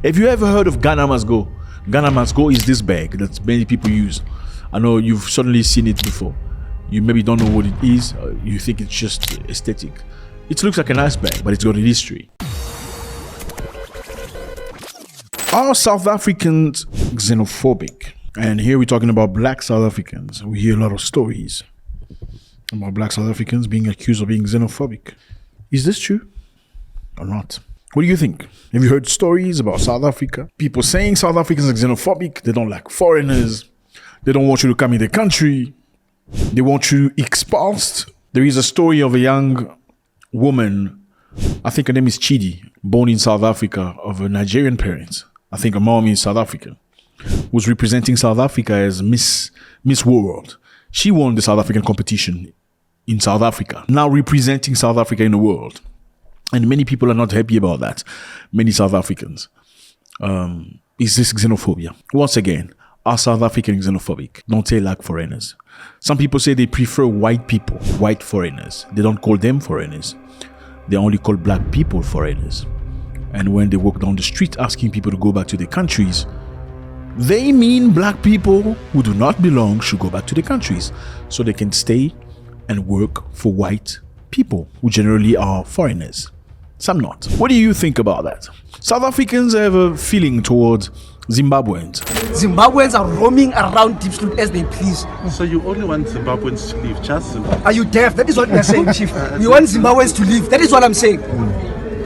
Have you ever heard of Ghana Must Go? Ghana Must Go is this bag that many people use. I know you've certainly seen it before. You maybe don't know what it is. You think it's just aesthetic. It looks like a nice bag, but it's got a history. Are South Africans xenophobic? And here we're talking about black South Africans. We hear a lot of stories about black South Africans being accused of being xenophobic. Is this true or not? What do you think? Have you heard stories about South Africa? People saying South Africans are xenophobic. They don't like foreigners. They don't want you to come in the country. They want you expulsed. There is a story of a young woman, I think her name is Chidi, born in South Africa, of a Nigerian parents. I think her mom is South African, was representing South Africa as Miss World. She won the South African competition in South Africa, now representing South Africa in the world. And many people are not happy about that. Many South Africans. Is this xenophobia? Once again, are South Africans xenophobic? Don't they like foreigners? Some people say they prefer white people, white foreigners. They don't call them foreigners. They only call black people foreigners. And when they walk down the street asking people to go back to their countries, they mean black people who do not belong should go back to their countries so they can stay and work for white people who generally are foreigners. Some not. What do you think about that? South Africans have a feeling towards Zimbabweans. Zimbabweans are roaming around Deep Street as they please. So you only want Zimbabweans to leave, just Zimbabwe? Are you deaf? That is what we are saying, Chief. We want Zimbabweans to leave. That is what I'm saying.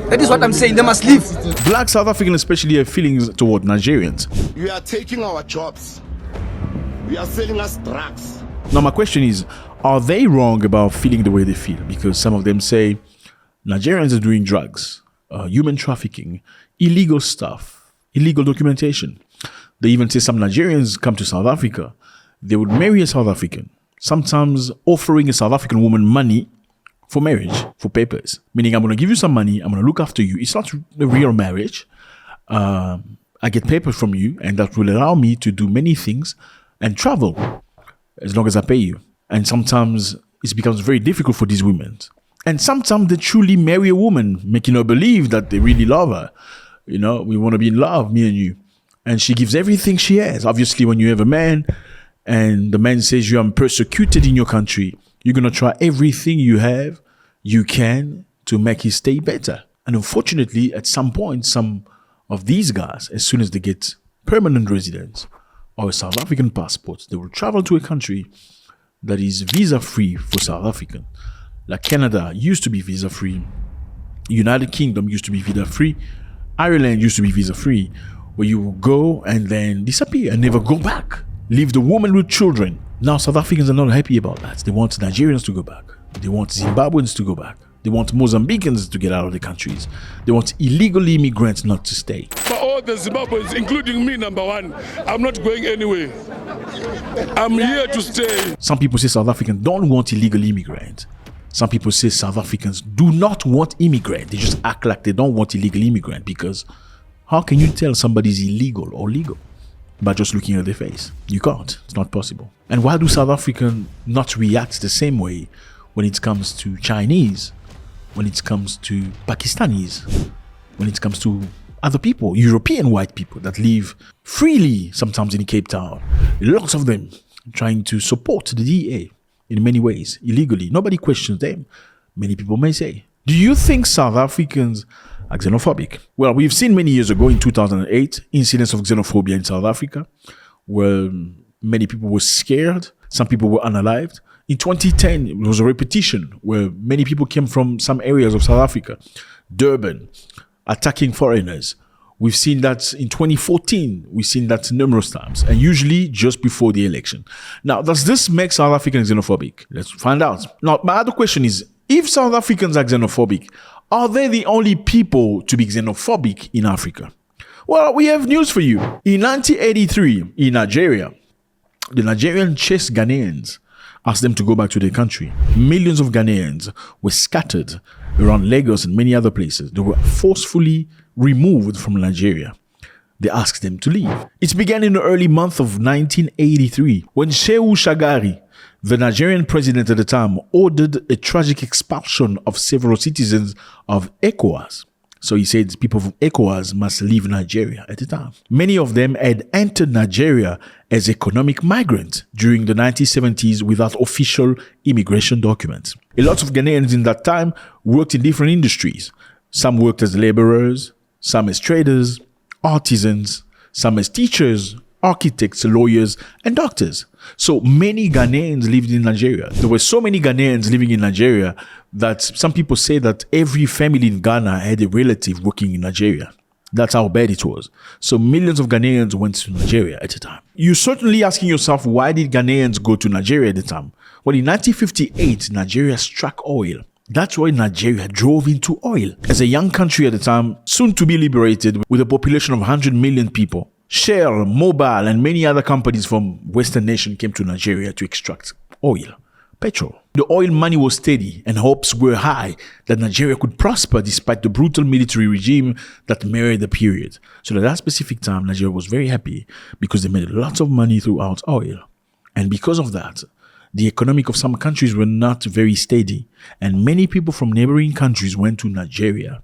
That is what I'm saying. They must leave. Black South Africans especially have feelings toward Nigerians. You are taking our jobs. You are selling us drugs. Now my question is, are they wrong about feeling the way they feel? Because some of them say Nigerians are doing drugs, human trafficking, illegal stuff, illegal documentation. They even say some Nigerians come to South Africa, they would marry a South African, sometimes offering a South African woman money for marriage, for papers. Meaning, I'm going to give you some money, I'm going to look after you. It's not a real marriage. I get papers from you, and that will allow me to do many things and travel as long as I pay you. And sometimes it becomes very difficult for these women. And sometimes they truly marry a woman, making her believe that they really love her. You know, we want to be in love, me and you. And she gives everything she has. Obviously, when you have a man and the man says you are persecuted in your country, you're going to try everything you can to make his stay better. And unfortunately, at some point, some of these guys, as soon as they get permanent residence or a South African passport, they will travel to a country that is visa-free for South African. Like Canada used to be visa-free. United Kingdom used to be visa-free. Ireland used to be visa-free, where you will go and then disappear and never go back. Leave the woman with children. Now South Africans are not happy about that. They want Nigerians to go back. They want Zimbabweans to go back. They want Mozambicans to get out of the countries. They want illegal immigrants not to stay. For all the Zimbabweans, including me, number one, I'm not going anywhere. I'm here to stay. Some people say South Africans don't want illegal immigrants. Some people say South Africans do not want immigrants. They just act like they don't want illegal immigrants, because how can you tell somebody's illegal or legal by just looking at their face? You can't. It's not possible. And why do South Africans not react the same way when it comes to Chinese, when it comes to Pakistanis, when it comes to other people, European white people that live freely sometimes in Cape Town? Lots of them trying to support the DA in many ways, illegally. Nobody questions them. Many people may say, do you think South Africans are xenophobic? Well, we've seen many years ago in 2008, incidents of xenophobia in South Africa, where many people were scared. Some people were unalived. In 2010, it was a repetition where many people came from some areas of South Africa, Durban, attacking foreigners. We've seen that in 2014. We've seen that numerous times, and usually just before the election. Now, does this make South Africans xenophobic? Let's find out. Now, my other question is, if South Africans are xenophobic, are they the only people to be xenophobic in Africa? Well, we have news for you. In 1983, in Nigeria, the Nigerian chased Ghanaians, asked them to go back to their country. Millions of Ghanaians were scattered around Lagos and many other places. They were forcefully removed from Nigeria. They asked them to leave. It began in the early month of 1983 when Shehu Shagari, the Nigerian president at the time, ordered a tragic expulsion of several citizens of ECOWAS, So he said people from ECOWAS must leave Nigeria at the time. Many of them had entered Nigeria as economic migrants during the 1970s without official immigration documents. A lot of Ghanaians in that time worked in different industries. Some worked as laborers, some as traders, artisans, some as teachers, architects, lawyers, and doctors. So many Ghanaians lived in Nigeria. There were so many Ghanaians living in Nigeria that some people say that every family in Ghana had a relative working in Nigeria. That's how bad it was. So millions of Ghanaians went to Nigeria at the time. You're certainly asking yourself, why did Ghanaians go to Nigeria at the time? Well, in 1958, Nigeria struck oil. That's why Nigeria drove into oil. As a young country at the time, soon to be liberated with a population of 100 million people, Shell, Mobil, and many other companies from Western nations came to Nigeria to extract oil, petrol. The oil money was steady and hopes were high that Nigeria could prosper despite the brutal military regime that marred the period. So at that specific time, Nigeria was very happy because they made lots of money throughout oil. And because of that, the economic of some countries were not very steady, and many people from neighboring countries went to Nigeria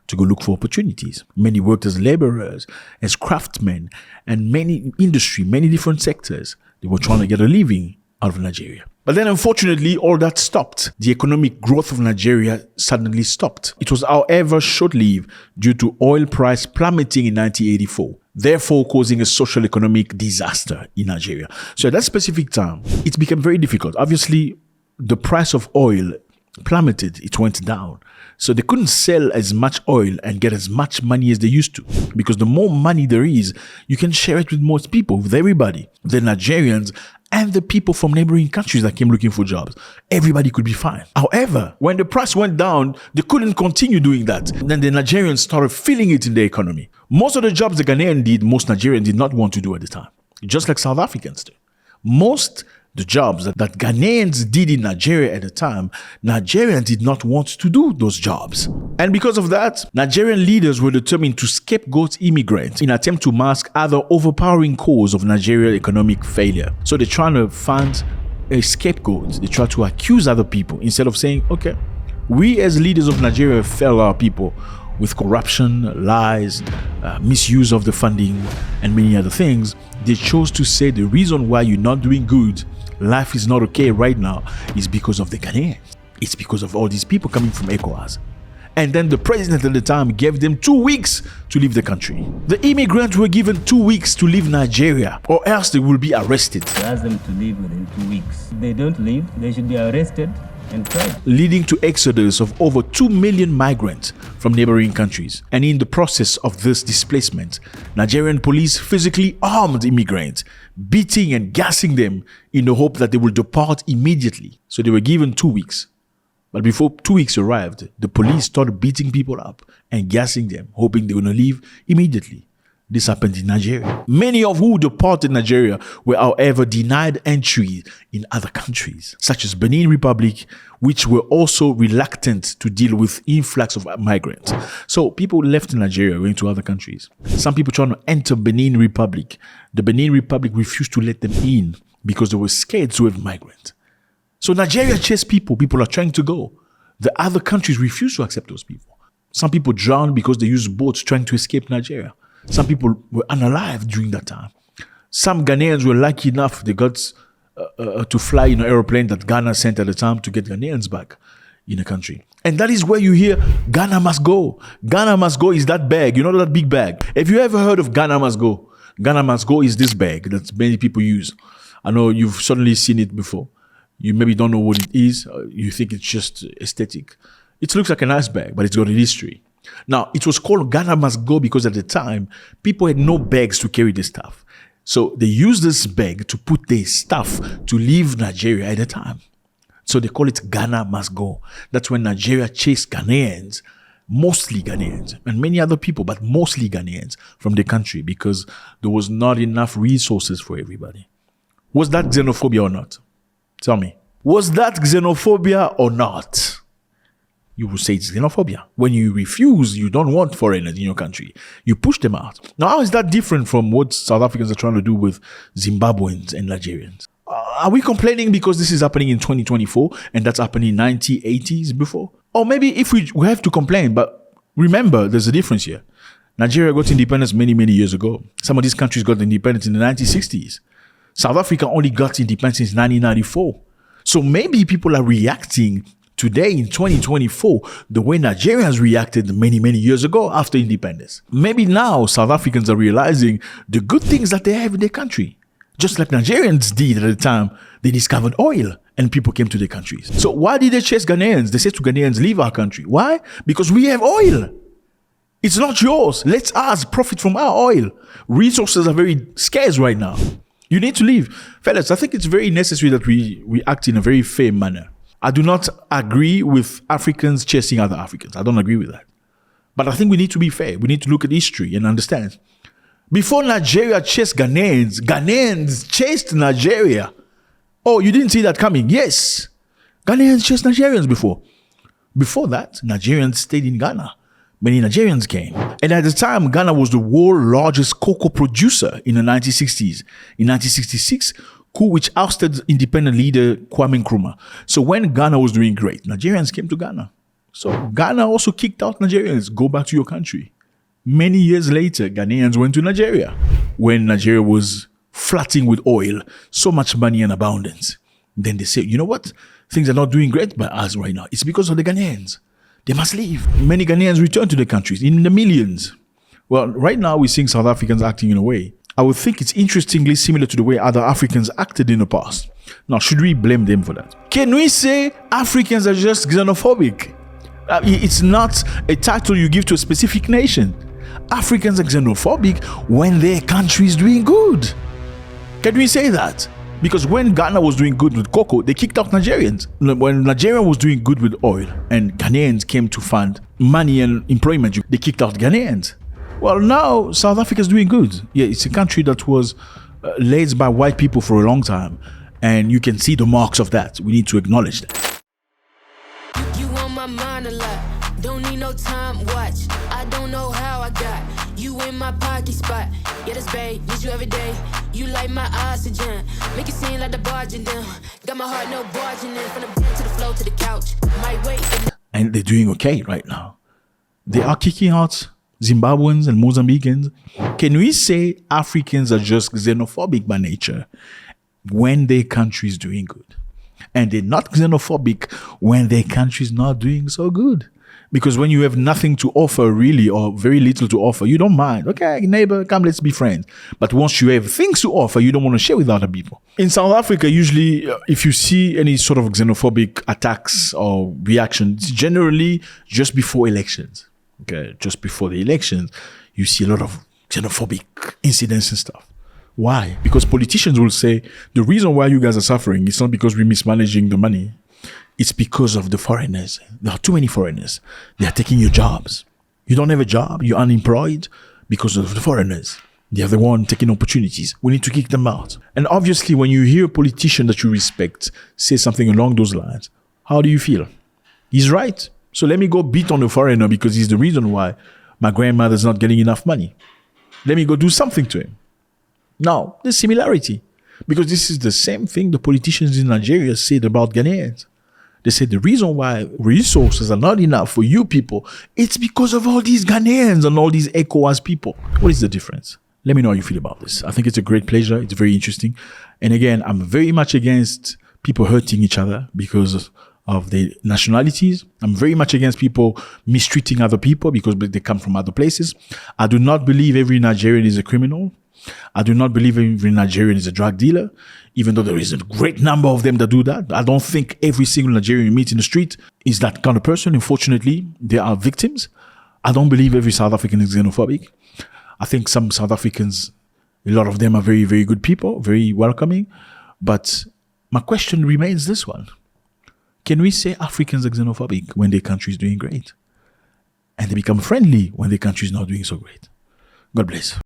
to go look for opportunities. Many worked as laborers, as craftsmen, and many different sectors. They were trying to get a living out of Nigeria. But then unfortunately, all that stopped. The economic growth of Nigeria suddenly stopped. It was, however, short-lived due to oil price plummeting in 1984, therefore causing a social economic disaster in Nigeria. So at that specific time, it became very difficult. Obviously, the price of oil plummeted, it went down. So they couldn't sell as much oil and get as much money as they used to. Because the more money there is, you can share it with most people, with everybody. The Nigerians and the people from neighboring countries that came looking for jobs. Everybody could be fine. However, when the price went down, they couldn't continue doing that. Then the Nigerians started feeling it in the economy. Most of the jobs the Ghanaians did, most Nigerians did not want to do at the time. Just like South Africans do. The jobs that Ghanaians did in Nigeria at the time, Nigerians did not want to do those jobs. And because of that, Nigerian leaders were determined to scapegoat immigrants in an attempt to mask other overpowering cause of Nigerian economic failure. So they're trying to find a scapegoat. They try to accuse other people instead of saying, okay, we as leaders of Nigeria failed our people with corruption, lies, misuse of the funding, and many other things. They chose to say the reason why you're not doing good, life is not okay right now, is because of the Ghanaians. It's because of all these people coming from ECOWAS. And then the president at the time gave them 2 weeks to leave the country. The immigrants were given 2 weeks to leave Nigeria, or else they will be arrested. We ask them to leave within 2 weeks. If they don't leave, they should be arrested and tried. Leading to exodus of over 2 million migrants from neighboring countries. And in the process of this displacement, Nigerian police physically armed immigrants, beating and gassing them in the hope that they will depart immediately. So they were given 2 weeks. But before 2 weeks arrived, the police started beating people up and gassing them, hoping they were going to leave immediately. This happened in Nigeria. Many of who departed Nigeria were, however, denied entry in other countries, such as Benin Republic, which were also reluctant to deal with influx of migrants. So people left Nigeria, going to other countries. Some people trying to enter Benin Republic. The Benin Republic refused to let them in because they were scared to have migrants. So Nigeria chased people. People are trying to go. The other countries refuse to accept those people. Some people drowned because they used boats trying to escape Nigeria. Some people were unalive during that time. Some Ghanaians were lucky enough, they got to fly in an aeroplane that Ghana sent at the time to get Ghanaians back in the country. And that is where you hear, Ghana must go. Ghana must go is that bag, you know that big bag. Have you ever heard of Ghana must go? Ghana must go is this bag that many people use. I know you've certainly seen it before. You maybe don't know what it is. You think it's just aesthetic. It looks like a nice bag, but it's got a history. Now, it was called Ghana must go because at the time, people had no bags to carry their stuff. So they used this bag to put their stuff to leave Nigeria at the time. So they call it Ghana must go. That's when Nigeria chased Ghanaians, mostly Ghanaians, and many other people, but mostly Ghanaians from the country because there was not enough resources for everybody. Was that xenophobia or not? Tell me. Was that xenophobia or not? You will say it's xenophobia. When you refuse, you don't want foreigners in your country. You push them out. Now, how is that different from what South Africans are trying to do with Zimbabweans and Nigerians? Are we complaining because this is happening in 2024 and that's happening in 1980s before? Or maybe if we have to complain, but Remember, there's a difference here. Nigeria got independence many, many years ago. Some of these countries got independence in the 1960s. South Africa only got independence in 1994. So maybe people are reacting today in 2024 the way Nigerians reacted many, many years ago after independence. Maybe now South Africans are realizing the good things that they have in their country. Just like Nigerians did at the time they discovered oil and people came to their countries. So why did they chase Ghanaians? They said to Ghanaians, leave our country. Why? Because we have oil. It's not yours. Let us profit from our oil. Resources are very scarce right now. You need to leave. Fellas, I think it's very necessary that we act in a very fair manner. I do not agree with Africans chasing other Africans. I don't agree with that. But I think we need to be fair. We need to look at history and understand. Before Nigeria chased Ghanaians, Ghanaians chased Nigeria. Oh, you didn't see that coming? Yes. Ghanaians chased Nigerians before. Before that, Nigerians stayed in Ghana. Many Nigerians came. And at the time, Ghana was the world's largest cocoa producer in the 1960s. In 1966, coup which ousted independent leader Kwame Nkrumah. So when Ghana was doing great, Nigerians came to Ghana. So Ghana also kicked out Nigerians. Go back to your country. Many years later, Ghanaians went to Nigeria when Nigeria was flooding with oil, so much money and abundance. Then they said, you know what? Things are not doing great by us right now. It's because of the Ghanaians. They must leave. Many Ghanaians return to their countries in the millions. Well, right now we're seeing South Africans acting in a way I would think it's interestingly similar to the way other Africans acted in the past. Now, should we blame them for that? Can we say Africans are just xenophobic? It's not a title you give to a specific nation. Africans are xenophobic when their country is doing good. Can we say that? Because when Ghana was doing good with cocoa, they kicked out Nigerians. When Nigeria was doing good with oil and Ghanaians came to fund money and employment, they kicked out Ghanaians. Well, now South Africa is doing good. Yeah, it's a country that was led by white people for a long time. And you can see the marks of that. We need to acknowledge that. You on my mind a lot. Don't need no time watch. I don't know how I got you in my pocket spot. Yeah, that's babe. Need you every day. You like my oxygen. Make it seem like the barging down. Got my heart no barging in. From the bed to the floor to the couch. Might wait. And they're doing okay right now. They are kicking out Zimbabweans and Mozambicans. Can we say Africans are just xenophobic by nature when their country is doing good? And they're not xenophobic when their country is not doing so good. Because when you have nothing to offer really, or very little to offer, you don't mind. Okay, neighbor, come, let's be friends. But once you have things to offer, you don't want to share with other people. In South Africa, usually, if you see any sort of xenophobic attacks or reactions, generally just before elections. Okay, just before the elections, you see a lot of xenophobic incidents and stuff. Why? Because politicians will say, the reason why you guys are suffering is not because we're mismanaging the money. It's because of the foreigners. There are too many foreigners. They are taking your jobs. You don't have a job. You're unemployed because of the foreigners. They are the one taking opportunities. We need to kick them out. And obviously, when you hear a politician that you respect say something along those lines, how do you feel? He's right. So let me go beat on the foreigner because he's the reason why my grandmother's not getting enough money. Let me go do something to him. Now, there's similarity. Because this is the same thing the politicians in Nigeria said about Ghanaians. They said the reason why resources are not enough for you people, it's because of all these Ghanaians and all these ECOWAS people. What is the difference? Let me know how you feel about this. I think it's a great pleasure. It's very interesting. And again, I'm very much against people hurting each other because of their nationalities. I'm very much against people mistreating other people because they come from other places. I do not believe every Nigerian is a criminal. I do not believe every Nigerian is a drug dealer, even though there is a great number of them that do that. I don't think every single Nigerian you meet in the street is that kind of person. Unfortunately, they are victims. I don't believe every South African is xenophobic. I think some South Africans, a lot of them are very, very good people, very welcoming. But my question remains this one. Can we say Africans are xenophobic when their country is doing great? And they become friendly when their country is not doing so great? God bless.